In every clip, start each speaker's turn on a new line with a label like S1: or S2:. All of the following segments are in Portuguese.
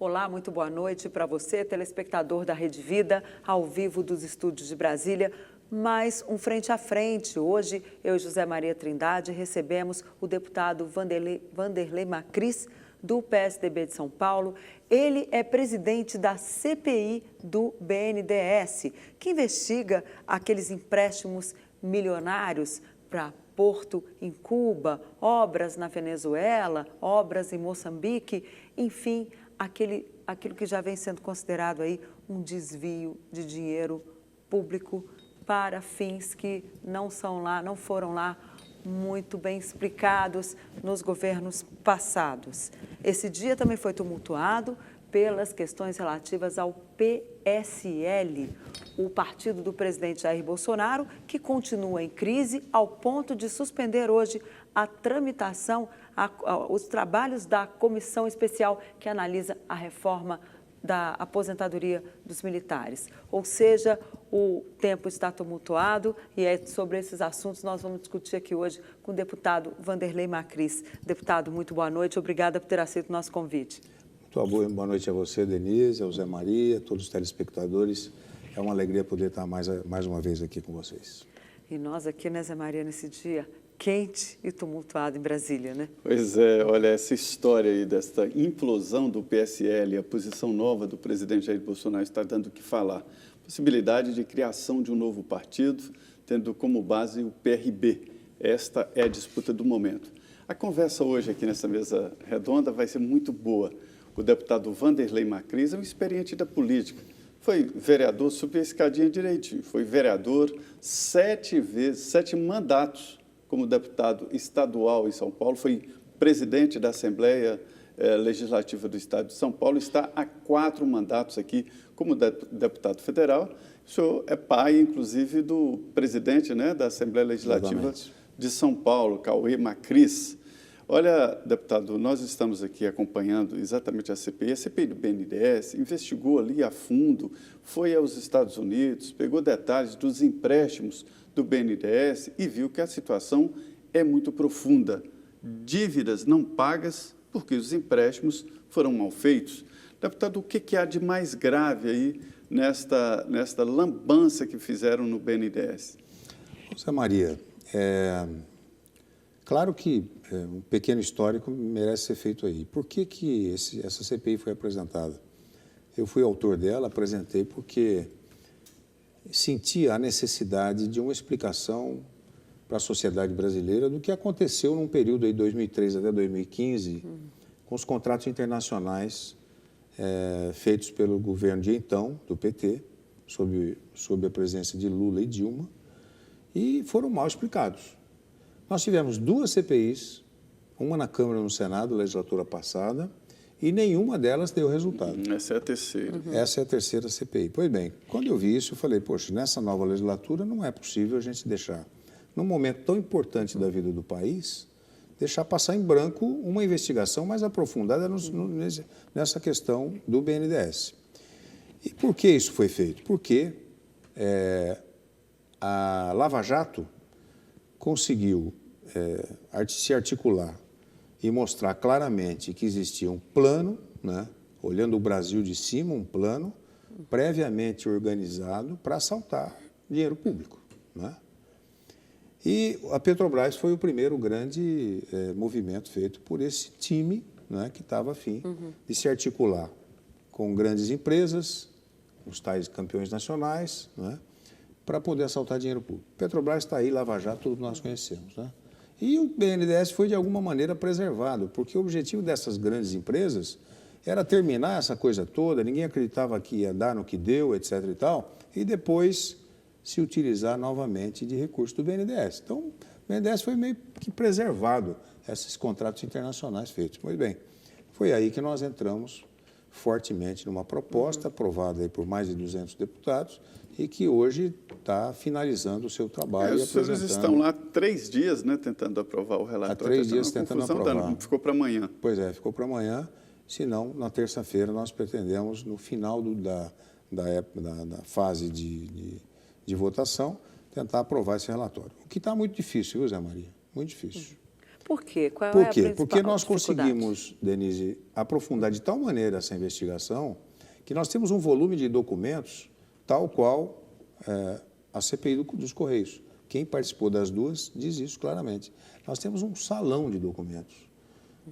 S1: Olá, muito boa noite para você, telespectador da Rede Vida, ao vivo dos estúdios de Brasília. Mais um Frente a Frente. Hoje, eu e José Maria Trindade recebemos o deputado Wanderley Macris, do PSDB de São Paulo. Ele é presidente da CPI do BNDES, que investiga aqueles empréstimos milionários para Porto em Cuba, obras na Venezuela, obras em Moçambique, enfim, aquilo que já vem sendo considerado aí um desvio de dinheiro público para fins que não foram lá muito bem explicados nos governos passados. Esse dia também foi tumultuado pelas questões relativas ao PSL, o partido do presidente Jair Bolsonaro, que continua em crise ao ponto de suspender hoje a tramitação, os trabalhos da comissão especial que analisa a reforma da aposentadoria dos militares. Ou seja, o tempo está tumultuado e é sobre esses assuntos nós vamos discutir aqui hoje com o deputado Wanderley Macris. Deputado, muito boa noite, obrigada por ter aceito o nosso convite.
S2: Muito boa noite a você, Denise, ao Zé Maria, a todos os telespectadores. É uma alegria poder estar mais uma vez aqui com vocês.
S1: E nós aqui, né, Zé Maria, nesse dia quente e tumultuado em Brasília, né?
S3: Pois é, olha, essa história aí desta implosão do PSL, a posição nova do presidente Jair Bolsonaro está dando o que falar. Possibilidade de criação de um novo partido, tendo como base o PRB. Esta é a disputa do momento. A conversa hoje aqui nessa mesa redonda vai ser muito boa. O deputado Wanderley Macris é um experiente da política. Foi vereador, subiu a escadinha direitinho, foi vereador 7 mandatos como deputado estadual em São Paulo, foi presidente da Assembleia Legislativa do Estado de São Paulo, está há 4 mandatos aqui como deputado federal. O senhor é pai, inclusive, do presidente, né, da Assembleia Legislativa de São Paulo, Cauê Macris. Olha, deputado, nós estamos aqui acompanhando exatamente a CPI do BNDES, investigou ali a fundo, foi aos Estados Unidos, pegou detalhes dos empréstimos do BNDES e viu que a situação é muito profunda. Dívidas não pagas porque os empréstimos foram mal feitos. Deputado, o que há de mais grave aí nesta lambança que fizeram no BNDES?
S2: José Maria, claro que um pequeno histórico merece ser feito aí. Por que essa CPI foi apresentada? Eu fui autor dela, apresentei porque senti a necessidade de uma explicação para a sociedade brasileira do que aconteceu num período aí, 2003 até 2015, com os contratos internacionais feitos pelo governo de então, do PT, sob a presença de Lula e Dilma, e foram mal explicados. Nós tivemos 2 CPIs, uma na Câmara e no Senado, legislatura passada, e nenhuma delas deu resultado.
S3: Essa é a terceira.
S2: Essa é a terceira CPI. Pois bem, quando eu vi isso, eu falei, poxa, nessa nova legislatura não é possível a gente deixar, num momento tão importante da vida do país, deixar passar em branco uma investigação mais aprofundada nessa questão do BNDES. E por que isso foi feito? Porque a Lava Jato conseguiu se articular e mostrar claramente que existia um plano, né, olhando o Brasil de cima, um plano previamente organizado para assaltar dinheiro público, né? E a Petrobras foi o primeiro grande movimento feito por esse time, né, que estava a fim de se articular com grandes empresas, os tais campeões nacionais, né, para poder assaltar dinheiro público. Petrobras está aí, Lava Jato, todos nós conhecemos, né? E o BNDES foi, de alguma maneira, preservado, porque o objetivo dessas grandes empresas era terminar essa coisa toda, ninguém acreditava que ia dar no que deu, etc. e tal, e depois se utilizar novamente de recursos do BNDES. Então, o BNDES foi meio que preservado, esses contratos internacionais feitos. Pois bem, foi aí que nós entramos fortemente numa proposta aprovada aí por mais de 200 deputados, e que hoje está finalizando o seu trabalho.
S3: Os senhores estão lá 3 dias, né, tentando aprovar o relatório.
S2: Há 3 dias tentando aprovar.
S3: Ficou para amanhã.
S2: Pois é, ficou para amanhã. Senão, na terça-feira, nós pretendemos, no final da fase de votação, tentar aprovar esse relatório. O que está muito difícil, viu, Zé Maria? Muito difícil.
S1: Por quê? Qual é
S2: Por
S1: a
S2: quê?
S1: principal
S2: Porque nós
S1: dificuldade?
S2: conseguimos, Denise, aprofundar de tal maneira essa investigação que nós temos um volume de documentos tal qual a CPI dos Correios. Quem participou das duas diz isso claramente. Nós temos um salão de documentos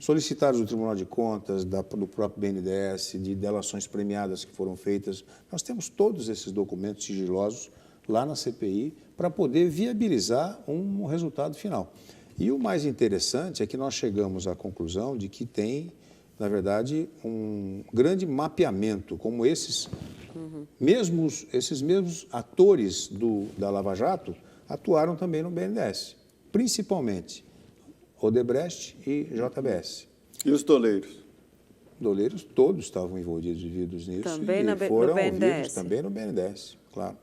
S2: solicitados do Tribunal de Contas, do próprio BNDES, de delações premiadas que foram feitas. Nós temos todos esses documentos sigilosos lá na CPI para poder viabilizar um resultado final. E o mais interessante é que nós chegamos à conclusão de que tem, na verdade, um grande mapeamento, como esses mesmos atores da Lava Jato atuaram também no BNDES, principalmente Odebrecht e JBS.
S3: E os doleiros?
S2: Doleiros todos estavam envolvidos nisso
S1: Também
S2: e foram
S1: no BNDES.
S2: ouvidos também no BNDES, claro.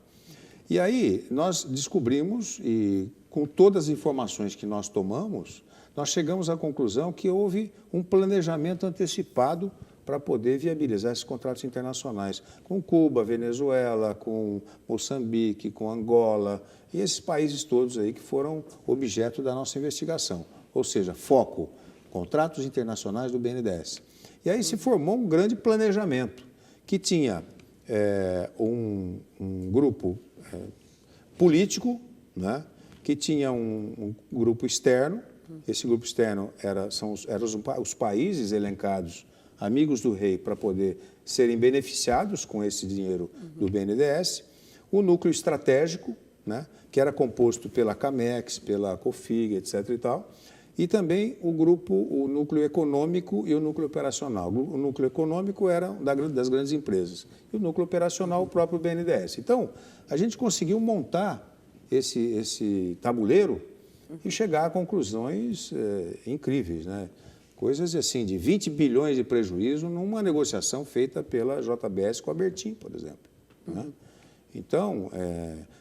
S2: E aí nós descobrimos, e com todas as informações que nós tomamos, nós chegamos à conclusão que houve um planejamento antecipado para poder viabilizar esses contratos internacionais com Cuba, Venezuela, com Moçambique, com Angola e esses países todos aí que foram objeto da nossa investigação. Ou seja, foco, contratos internacionais do BNDES. E aí se formou um grande planejamento que tinha um grupo político, né, que tinha um grupo externo. Esse grupo externo eram os países elencados, amigos do rei, para poder serem beneficiados com esse dinheiro do BNDES. O núcleo estratégico, né, que era composto pela Camex, pela Cofig, etc. e tal. E também o núcleo econômico e o núcleo operacional. O núcleo econômico era das grandes empresas e o núcleo operacional o próprio BNDES. Então, a gente conseguiu montar esse tabuleiro e chegar a conclusões incríveis, né? Coisas assim, de 20 bilhões de prejuízo numa negociação feita pela JBS com a Bertin, por exemplo. Né? Então,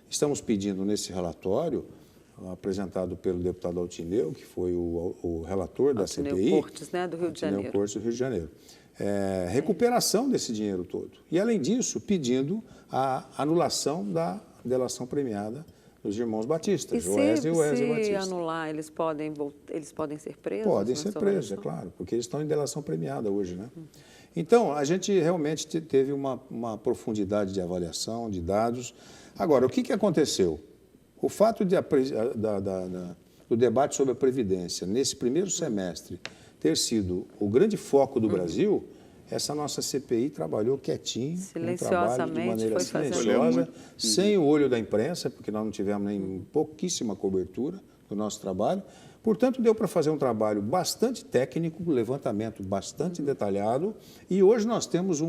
S2: estamos pedindo nesse relatório, apresentado pelo deputado Altineu, que foi o relator da CPI.
S1: Altineu Cortes, né, do Rio de Janeiro.
S2: Altineu Cortes, do Rio de Janeiro. Recuperação desse dinheiro todo. E, além disso, pedindo a anulação da delação premiada dos irmãos Batista, Joesley e Wesley Batista.
S1: Se anular, eles podem ser presos?
S2: Podem ser presos, é claro, porque eles estão em delação premiada hoje, né? Então, a gente realmente teve uma profundidade de avaliação, de dados. Agora, o que aconteceu? O fato do debate sobre a Previdência, nesse primeiro semestre, ter sido o grande foco do Brasil, essa nossa CPI trabalhou quietinho, um trabalho de maneira silenciosa, sem o olho da imprensa, porque nós não tivemos nem pouquíssima cobertura do nosso trabalho. Portanto, deu para fazer um trabalho bastante técnico, levantamento bastante detalhado, e hoje nós temos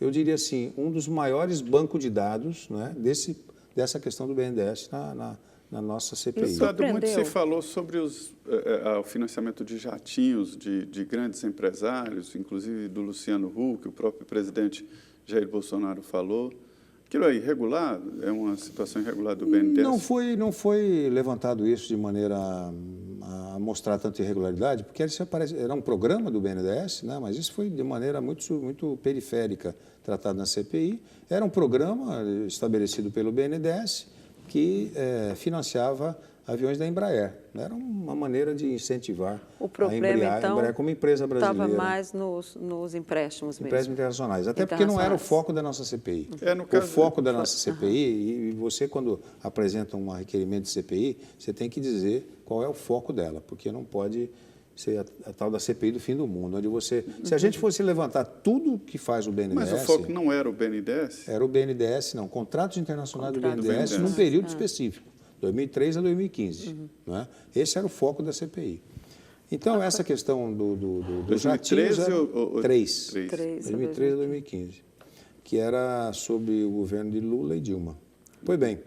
S2: eu diria assim, um dos maiores bancos de dados, né, dessa questão do BNDES na nossa CPI.
S3: Deputado, muito se falou sobre o financiamento de jatinhos de grandes empresários, inclusive do Luciano Huck, o próprio presidente Jair Bolsonaro falou. Aquilo é irregular? É uma situação irregular do BNDES?
S2: Não foi levantado isso de maneira a mostrar tanta irregularidade, porque era um programa do BNDES, né? Mas isso foi de maneira muito periférica tratado na CPI. Era um programa estabelecido pelo BNDES que financiava aviões da Embraer. Era uma maneira de incentivar
S1: a
S2: Embraer como empresa brasileira.
S1: Estava mais nos empréstimos mesmo.
S2: Empréstimos internacionais, até porque não era o foco da nossa CPI. O foco da nossa CPI, e você, quando apresenta um requerimento de CPI, você tem que dizer qual é o foco dela, porque não pode ser a tal da CPI do fim do mundo, onde se a gente fosse levantar tudo que faz o BNDES...
S3: Mas o foco não era o BNDES?
S2: Era o BNDES, não. Contratos internacionais do BNDES num período específico, 2003 a 2015. Né? Esse era o foco da CPI. Então, essa questão do jatinhos... 2013 a 2015, que era sobre o governo de Lula e Dilma. Pois bem,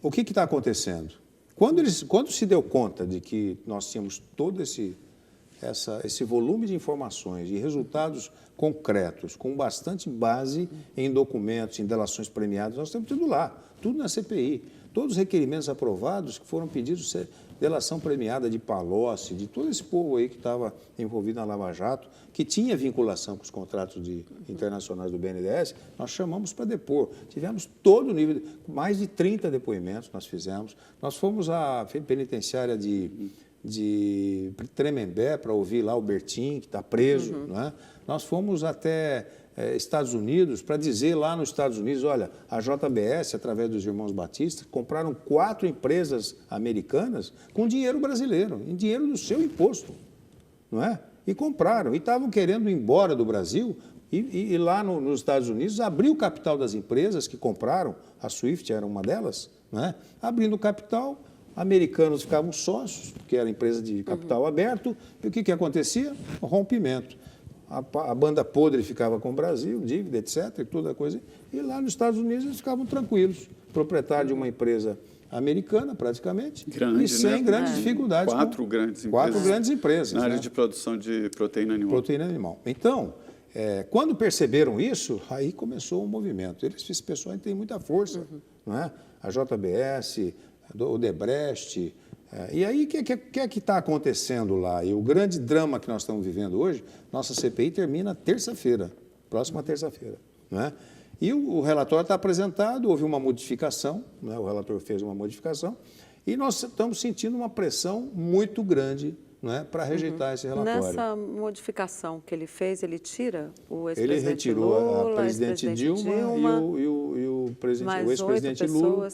S2: o que está acontecendo? Quando se deu conta de que nós tínhamos todo esse volume de informações e resultados concretos, com bastante base em documentos, em delações premiadas, nós temos tudo lá, tudo na CPI. Todos os requerimentos aprovados que foram pedidos, delação premiada de Palocci, de todo esse povo aí que estava envolvido na Lava Jato, que tinha vinculação com os contratos internacionais do BNDES, nós chamamos para depor. Tivemos todo o nível, mais de 30 depoimentos nós fizemos. Nós fomos à penitenciária de de Tremembé para ouvir lá o Bertin, que está preso. Não é? Nós fomos até Estados Unidos para dizer lá nos Estados Unidos, olha, a JBS, através dos irmãos Batista, compraram 4 empresas americanas com dinheiro brasileiro, em dinheiro do seu imposto. Não é? E compraram, e estavam querendo ir embora do Brasil, e lá nos Estados Unidos abriu o capital das empresas que compraram, a Swift era uma delas, não é? Abrindo o capital, americanos ficavam sócios, porque era empresa de capital aberto, e o que acontecia? O rompimento. A banda podre ficava com o Brasil, dívida, etc., e toda a coisa, e lá nos Estados Unidos eles ficavam tranquilos, proprietário de uma empresa americana, praticamente,
S3: grande,
S2: e sem grandes dificuldades.
S3: 4 grandes empresas.
S2: 4 grandes empresas.
S3: Na área de produção de proteína animal.
S2: Proteína animal. Então, quando perceberam isso, aí começou um movimento. Esse pessoal tem muita força, não é? A JBS, o Debrecht. E aí, o que é que está acontecendo lá? E o grande drama que nós estamos vivendo hoje, nossa CPI termina terça-feira, próxima terça-feira, não é? E o relatório está apresentado, houve uma modificação, né? O relator fez uma modificação, e nós estamos sentindo uma pressão muito grande, não é, para rejeitar esse relatório.
S1: Nessa modificação que ele fez, ele tira o
S2: Ele
S1: ex-presidente
S2: retirou
S1: Lula,
S2: a presidente Dilma e o ex-presidente Lula,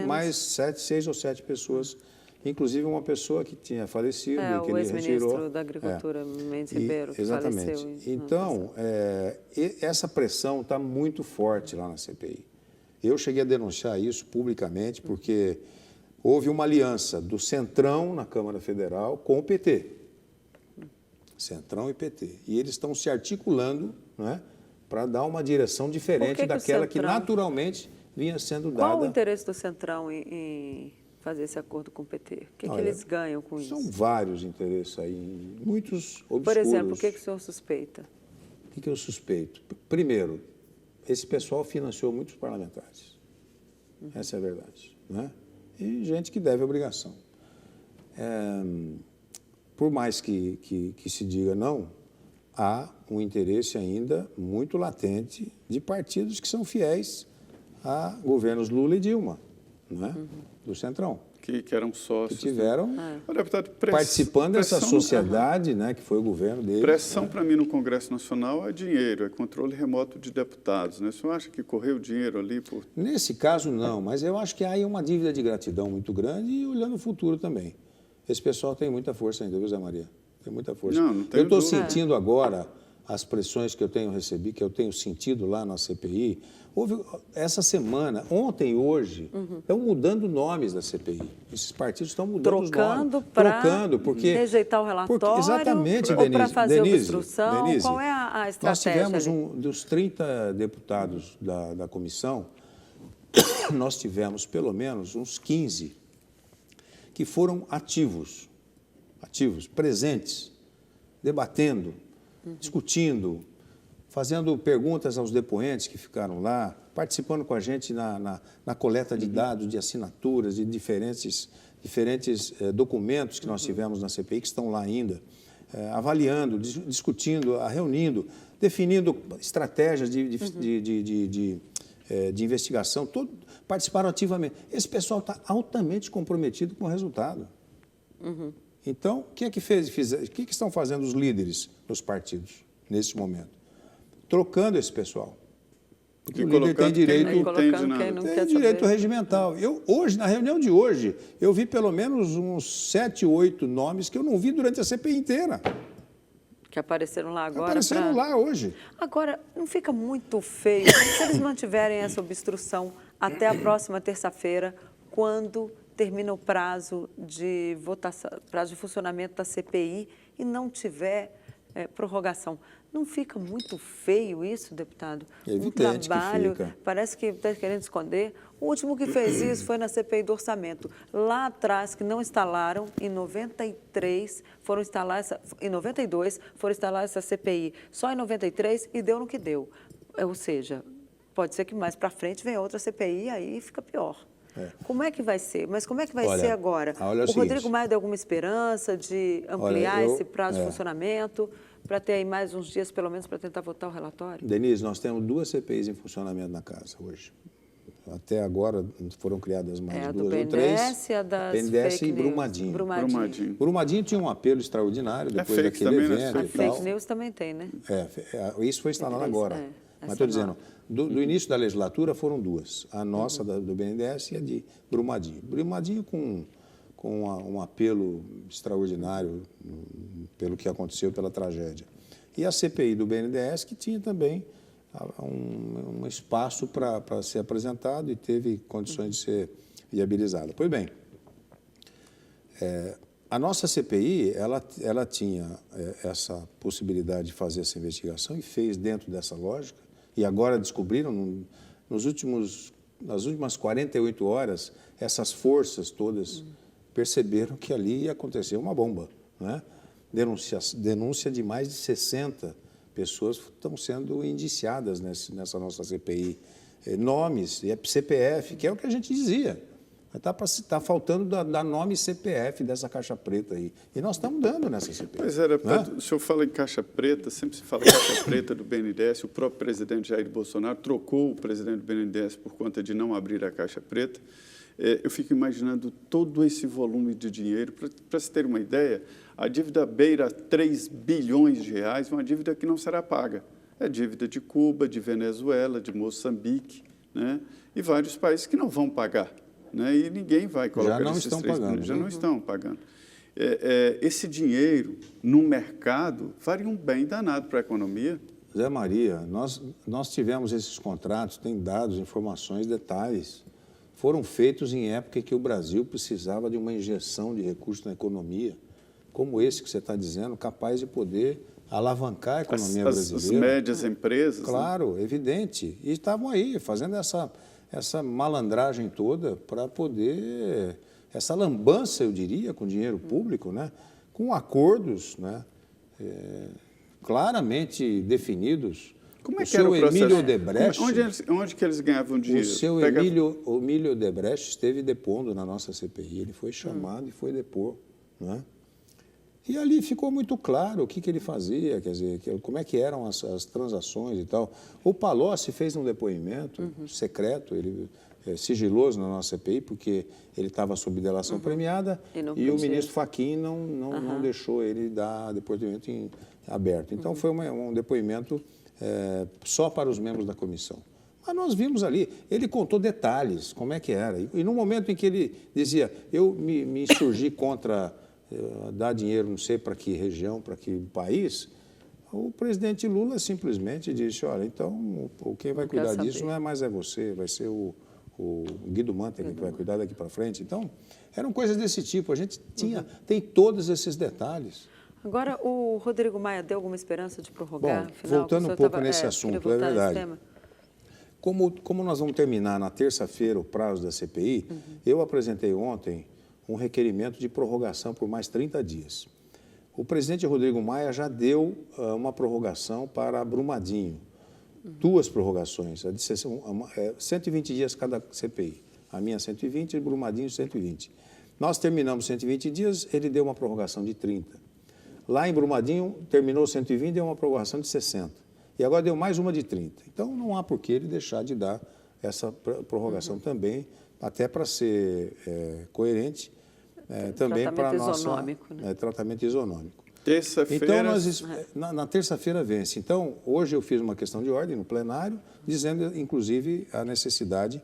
S2: mais 6 ou 7 pessoas, inclusive uma pessoa que tinha falecido, que
S1: o
S2: ele retirou.
S1: ex-ministro da Agricultura, Mendes Ribeiro, que
S2: exatamente.
S1: faleceu.
S2: Então, essa pressão está muito forte lá na CPI. Eu cheguei a denunciar isso publicamente, porque houve uma aliança do Centrão na Câmara Federal com o PT. Centrão e PT. E eles estão se articulando, não é, para dar uma direção diferente daquela que naturalmente vinha sendo dada.
S1: Qual o interesse do Centrão em fazer esse acordo com o PT? O que eles ganham com isso?
S2: São vários interesses aí, muitos obscuros.
S1: Por exemplo, o que o senhor suspeita?
S2: O que eu suspeito? Primeiro, esse pessoal financiou muitos parlamentares. Essa é a verdade, não é? E gente que deve obrigação. Por mais que se diga não, há um interesse ainda muito latente de partidos que são fiéis a governos Lula e Dilma, não é? Do Centrão.
S3: Que eram sócios.
S2: Que tiveram
S3: deputado,
S2: participando dessa sociedade, né, que foi o governo deles.
S3: Pressão, para mim, no Congresso Nacional é dinheiro, é controle remoto de deputados. Né? O senhor acha que correu dinheiro ali?
S2: Nesse caso, não, mas eu acho que há aí uma dívida de gratidão muito grande e olhando o futuro também. Esse pessoal tem muita força ainda, viu, Zé Maria? Tem muita força.
S3: Não tenho
S2: eu estou
S3: dúvida.
S2: sentindo agora as pressões que eu tenho recebido, que eu tenho sentido lá na CPI. Houve essa semana, ontem e hoje, estão mudando nomes da CPI. Esses partidos estão mudando os nomes. Trocando para
S1: rejeitar o relatório,
S2: exatamente,
S1: ou para fazer
S2: Denise,
S1: obstrução.
S2: Denise,
S1: qual é a estratégia?
S2: Nós tivemos, dos 30 deputados da comissão, nós tivemos pelo menos uns 15 que foram ativos, presentes, debatendo, discutindo, fazendo perguntas aos depoentes que ficaram lá, participando com a gente na coleta de dados, de assinaturas, de diferentes documentos que nós tivemos na CPI, que estão lá ainda, avaliando, discutindo, reunindo, definindo estratégias de investigação, participaram ativamente. Esse pessoal está altamente comprometido com o resultado. Então, o que é que o que estão fazendo os líderes dos partidos nesse momento? Trocando esse pessoal. Porque o líder tem direito,
S1: tem
S2: direito regimental. Hoje, na reunião de hoje, eu vi pelo menos uns 7, 8 nomes que eu não vi durante a CPI inteira.
S1: Que apareceram lá agora.
S2: Apareceram lá hoje.
S1: Agora, não fica muito feio se eles mantiverem essa obstrução até a próxima terça-feira, quando termina o prazo de votação, prazo de funcionamento da CPI e não tiver prorrogação. Não fica muito feio isso, deputado?
S2: É evidente
S1: trabalho,
S2: que fica.
S1: Parece que está querendo esconder. O último que fez isso foi na CPI do orçamento. Lá atrás, que não instalaram, em 92 foram instalar essa CPI. Só em 93 e deu no que deu. Ou seja, pode ser que mais para frente venha outra CPI e aí fica pior. Como é que vai ser? Mas como é que vai ser agora? O Rodrigo Maia deu alguma esperança de ampliar esse prazo de funcionamento para ter aí mais uns dias, pelo menos, para tentar votar o relatório?
S2: Denise, nós temos 2 CPIs em funcionamento na casa hoje. até agora foram criadas mais
S1: a do
S2: duas ou três.
S1: BNDES e a das
S2: BNDES
S1: fake
S2: e
S1: news.
S2: Brumadinho.
S3: Brumadinho.
S2: Brumadinho tinha um apelo extraordinário depois
S3: fake
S2: daquele
S3: também, né?
S2: evento
S1: A
S2: e
S1: fake
S2: tal.
S1: news também tem, né?
S2: Isso foi instalado agora.
S1: É,
S2: Mas
S1: essa
S2: estou dizendo,
S1: nova.
S2: do início da legislatura foram duas. A nossa, do BNDES, e a de Brumadinho. Brumadinho com um apelo extraordinário pelo que aconteceu, pela tragédia. E a CPI do BNDES, que tinha também um espaço para ser apresentado e teve condições de ser viabilizada. Pois bem, a nossa CPI, ela tinha essa possibilidade de fazer essa investigação e fez dentro dessa lógica. E agora descobriram, nas últimas 48 horas, essas forças todas perceberam que ali ia acontecer uma bomba, né? Denúncia de mais de 60 pessoas estão sendo indiciadas nessa nossa CPI. Nomes, CPF, que é o que a gente dizia. Está faltando dar nome CPF dessa caixa preta aí. E nós estamos dando nessa CPI.
S3: Pois era, o senhor fala em caixa preta, sempre se fala caixa preta do BNDES, o próprio presidente Jair Bolsonaro trocou o presidente do BNDES por conta de não abrir a caixa preta. Eu fico imaginando todo esse volume de dinheiro. Para se ter uma ideia, a dívida beira 3 bilhões de reais, uma dívida que não será paga. É dívida de Cuba, de Venezuela, de Moçambique, né? E vários países que não vão pagar, né? E ninguém vai colocar
S2: já não
S3: esses
S2: estão
S3: 3
S2: pagando.
S3: bilhões, já não estão pagando. Esse dinheiro, no mercado, faria um bem danado para a economia.
S2: Zé Maria, nós tivemos esses contratos, tem dados, informações, detalhes. Foram feitos em época em que o Brasil precisava de uma injeção de recursos na economia, como esse que você está dizendo, capaz de poder alavancar a economia brasileira.
S3: As médias empresas.
S2: Claro, né? Evidente. E estavam aí, fazendo essa malandragem toda para poder, essa lambança, eu diria, com dinheiro público, né? Com acordos, né? Claramente definidos.
S3: Como é que era o processo?
S2: Emílio Odebrecht,
S3: onde que eles ganhavam dinheiro?
S2: O seu Emílio Odebrecht esteve depondo na nossa CPI. Ele foi chamado e foi depor, né? E ali ficou muito claro o que ele fazia, quer dizer, como é que eram as transações e tal. O Palocci fez um depoimento secreto, sigiloso na nossa CPI, porque ele estava sob delação premiada e o ministro Fachin não deixou ele dar depoimento aberto. Então, foi um depoimento só para os membros da comissão. Mas nós vimos ali, ele contou detalhes, como é que era. E no momento em que ele dizia, eu me insurgi contra dar dinheiro, não sei para que região, para que país, o presidente Lula simplesmente disse, olha, então quem vai cuidar disso não é mais você, vai ser o Guido Mantega que vai cuidar daqui para frente. Então, eram coisas desse tipo, a gente tem todos esses detalhes.
S1: Agora, o Rodrigo Maia deu alguma esperança de prorrogar?
S2: Bom,
S1: afinal,
S2: voltando um pouco nesse assunto, é verdade. Como nós vamos terminar na terça-feira o prazo da CPI, eu apresentei ontem um requerimento de prorrogação por mais 30 dias. O presidente Rodrigo Maia já deu uma prorrogação para Brumadinho, 2 prorrogações, 120 dias cada CPI. A minha 120 e Brumadinho 120. Nós terminamos 120 dias, ele deu uma prorrogação de 30. Lá em Brumadinho, terminou 120 e deu uma prorrogação de 60. E agora deu mais uma de 30. Então, não há por que ele deixar de dar essa prorrogação também, até para ser coerente, também para a nossa...
S1: Isonômico, né?
S2: Tratamento isonômico.
S3: Terça-feira...
S2: Então, na terça-feira vence. Então, hoje eu fiz uma questão de ordem no plenário, dizendo, inclusive, a necessidade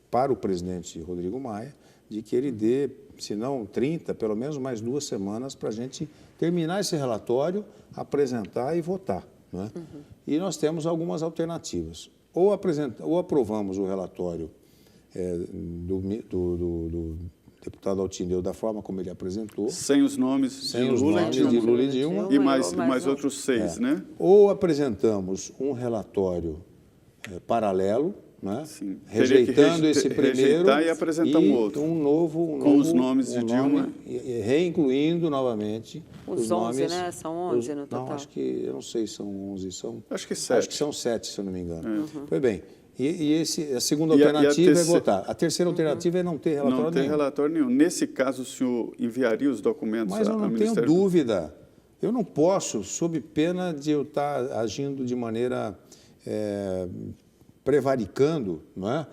S2: para o presidente Rodrigo Maia de que ele dê, se não 30, pelo menos mais 2 semanas para a gente terminar esse relatório, apresentar e votar, né? E nós temos algumas alternativas. Ou aprovamos o relatório do deputado Altíneo da forma como ele apresentou.
S3: Sem os nomes
S2: de Lula e Dilma.
S3: E mais outros 6, né?
S2: Ou apresentamos um relatório paralelo, né?
S3: Sim.
S2: Rejeitando esse primeiro
S3: e apresentar um outro.
S2: Com
S3: os nomes de Dilma.
S2: Reincluindo novamente
S1: os 11, nomes, né? São 11 no total.
S2: Não, acho que, eu não sei, são 11.
S3: Acho que 7.
S2: Acho que são 7, se eu não me engano. Pois bem. A segunda alternativa é votar. A terceira alternativa é não ter relatório nenhum.
S3: Não ter relatório nenhum. Nesse caso, o senhor enviaria os documentos ao Ministério?
S2: Mas eu não tenho dúvida. Eu não posso, sob pena de eu estar agindo de maneira prevaricando, não é?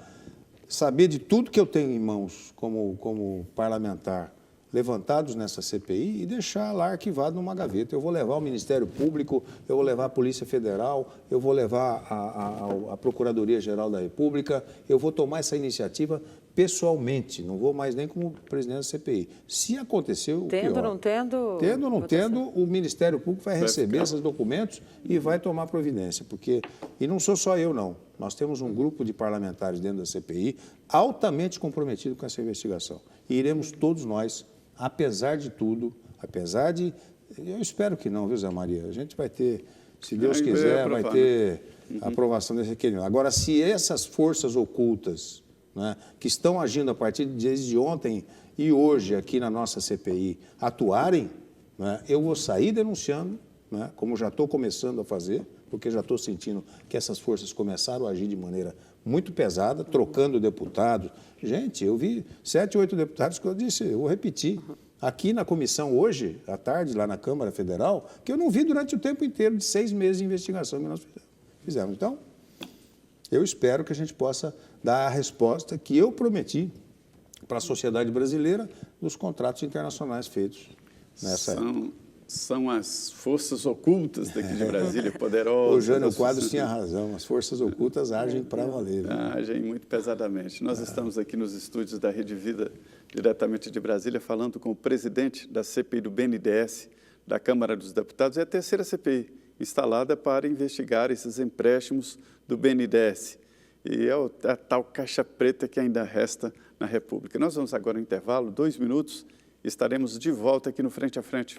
S2: saber de tudo que eu tenho em mãos como parlamentar, levantados nessa CPI e deixar lá arquivado numa gaveta. Eu vou levar ao Ministério Público, eu vou levar a Polícia Federal, eu vou levar a Procuradoria-Geral da República, eu vou tomar essa iniciativa pessoalmente, não vou mais nem como presidente da CPI. Se aconteceu o
S1: Tendo
S2: pior.
S1: ou não tendo...
S2: Tendo ou não tendo, o Ministério Público vai receber esses documentos e vai tomar providência, porque... E não sou só eu, não. Nós temos um grupo de parlamentares dentro da CPI altamente comprometido com essa investigação. E iremos todos nós, apesar de tudo, apesar de... Eu espero que não, viu, Zé Maria? A gente vai ter, se Deus quiser, vai ter aprovação desse requerimento. Agora, se essas forças ocultas, né, que estão agindo a partir desde ontem e hoje aqui na nossa CPI atuarem, né, eu vou sair denunciando, né, como já estou começando a fazer, porque já estou sentindo que essas forças começaram a agir de maneira muito pesada, trocando deputados. Gente, eu vi 7, 8 deputados que eu disse, eu vou repetir, aqui na comissão hoje, à tarde, lá na Câmara Federal, que eu não vi durante o tempo inteiro de 6 meses de investigação que nós fizemos. Então, eu espero que a gente possa dar a resposta que eu prometi para a sociedade brasileira nos contratos internacionais feitos nessa época.
S3: São as forças ocultas daqui de Brasília, poderosas.
S2: O Jânio Quadros tinha razão, as forças ocultas agem para valer. Né?
S3: Agem muito pesadamente. Nós estamos aqui nos estúdios da Rede Vida, diretamente de Brasília, falando com o presidente da CPI do BNDES, da Câmara dos Deputados. É a terceira CPI instalada para investigar esses empréstimos do BNDES. E é a tal caixa preta que ainda resta na República. Nós vamos agora ao intervalo, 2 minutos, estaremos de volta aqui no Frente a Frente.